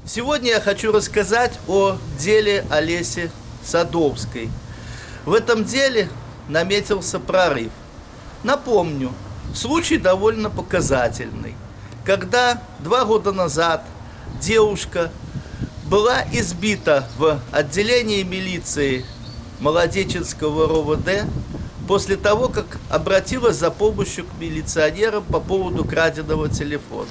Сегодня я хочу рассказать о деле Олеси Садовской. В этом деле наметился прорыв. Напомню, случай довольно показательный. Когда 2 года назад девушка была избита в отделении милиции Молодеченского РОВД после того, как обратилась за помощью к милиционерам по поводу краденого телефона.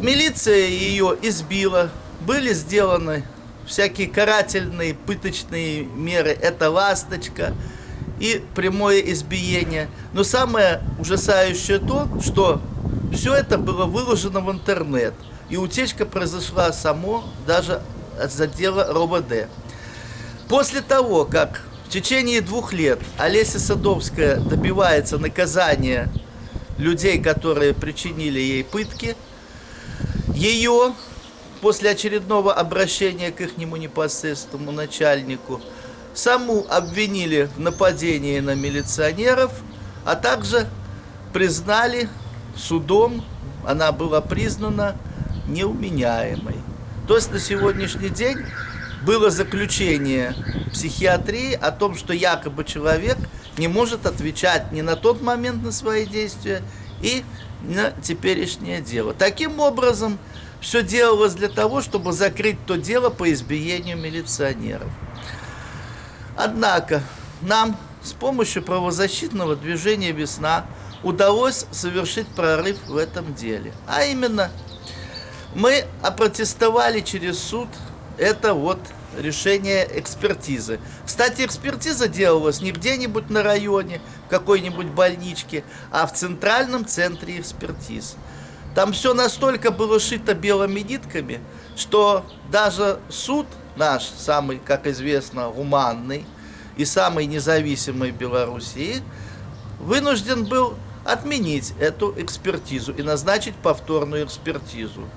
Милиция ее избила, были сделаны всякие карательные, пыточные меры, это ласточка и прямое избиение. Но самое ужасающее то, что все это было выложено в интернет, и утечка произошла даже с отдела РОВД. После того, как в течение 2 лет Олеся Садовская добивается наказания людей, которые причинили ей пытки, ее после очередного обращения к ихнему непосредственному начальнику саму обвинили в нападении на милиционеров, а также признали судом, она была признана невменяемой. То есть на сегодняшний день было заключение психиатрии о том, что якобы человек не может отвечать ни на тот момент на свои действия и на теперешнее дело. Таким образом, все делалось для того, чтобы закрыть то дело по избиению милиционеров. Однако нам с помощью правозащитного движения «Весна» удалось совершить прорыв в этом деле. А именно, мы опротестовали через суд это решение экспертизы. Кстати, экспертиза делалась не где-нибудь на районе, в какой-нибудь больничке, а в Центральном центре экспертиз. Там все настолько было шито белыми нитками, что даже суд наш, самый, как известно, гуманный и самый независимый в Белоруссии, вынужден был отменить эту экспертизу и назначить повторную экспертизу.